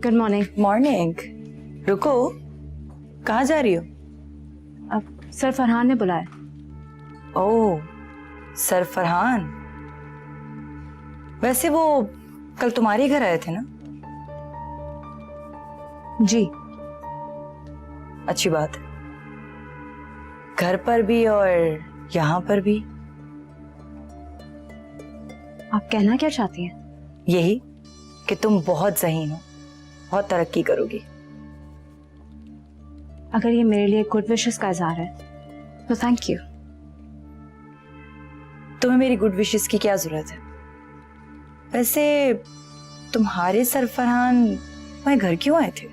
Good morning. Morning. रुको, कहाँ जा रही हो? अब सर फरहान ने बुलाया। ओह, सर फरहान। वैसे वो कल तुम्हारे घर आए थे ना? जी। अच्छी बात है। घर पर भी और यहाँ पर भी। आप कहना क्या चाहती हैं? यही कि तुम बहुत ज़हीन हो, बहुत तरक्की करोगी। अगर ये मेरे लिए गुड विशेस का इजहार है तो थैंक यू। तुम्हें मेरी गुड विशेस की क्या जरूरत है? वैसे तुम्हारे सर फरहान तुम्हारे घर क्यों आए थे?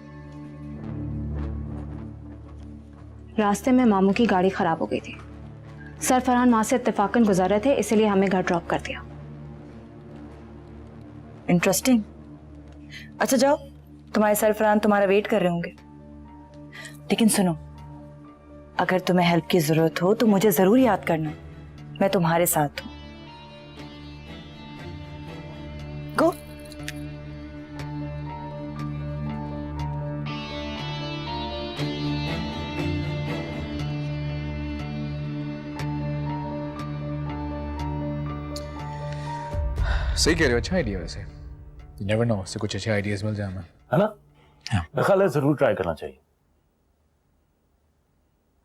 रास्ते में मामू की गाड़ी खराब हो गई थी। सर फरहान वहां से इत्तेफाकन गुजर रहे थे, इसलिए हमें घर ड्रॉप कर दिया। इंटरेस्टिंग। अच्छा जाओ, तुम्हारे सर फरहान तुम्हारा वेट कर रहे होंगे। लेकिन सुनो, अगर तुम्हें हेल्प की जरूरत हो तो मुझे जरूर याद करना, मैं तुम्हारे साथ हूं। गो। सही कह रहे हो, अच्छा आइडिया वैसे। यू नेवर नो, उससे कुछ अच्छे आइडियाज मिल जाए हमें, है ना? हाँ। मेरा ख्याल है जरूर ट्राई करना चाहिए।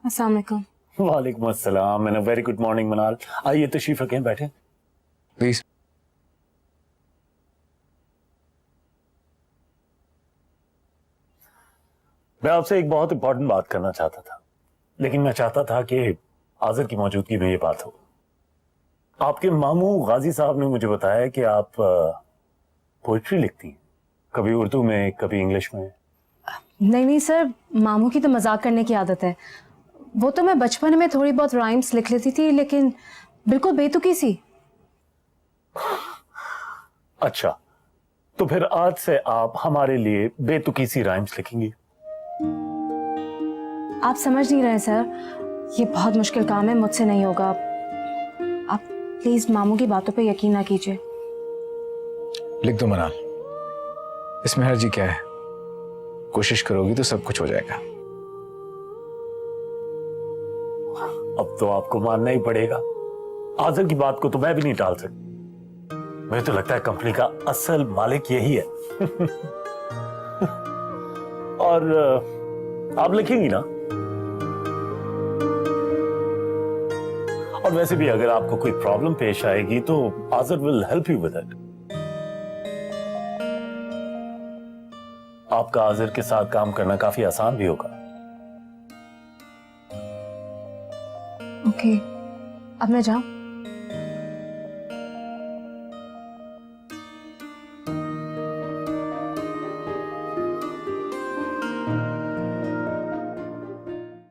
अस्सलाम वालेकुम। वालेकुम अस्सलाम। मैंने वेरी गुड मॉर्निंग मनाल। आइए तशरीफ रखें, बैठे। प्लीज। मैं आपसे एक बहुत इंपॉर्टेंट बात करना चाहता था, लेकिन मैं चाहता था कि आज़िर की मौजूदगी में ये बात हो। आपके मामू गाजी साहब ने मुझे बताया कि आप पोइट्री लिखती हैं, कभी उर्दू में कभी इंग्लिश में। नहीं नहीं सर, मामू की तो मजाक करने की आदत है। वो तो मैं बचपन में थोड़ी बहुत राइम्स लिख लेती थी, लेकिन बिल्कुल बेतुकी सी। अच्छा, तो फिर आज से आप हमारे लिए बेतुकी सी राइम्स लिखेंगी। आप समझ नहीं रहे सर, ये बहुत मुश्किल काम है, मुझसे नहीं होगा। आप प्लीज मामू की बातों पे यकीन ना कीजिए। लिख दो मनाल, इसमें हर्जी क्या है? कोशिश करोगी तो सब कुछ हो जाएगा। अब तो आपको मानना ही पड़ेगा। आज़िर की बात को तो मैं भी नहीं टाल सकता। मुझे तो लगता है कंपनी का असल मालिक यही है। और आप लिखेंगी ना? और वैसे भी अगर आपको कोई प्रॉब्लम पेश आएगी तो Azir will help you with it. आपका आज़िर के साथ काम करना काफी आसान भी होगा। ओके, अब मैं जाऊं?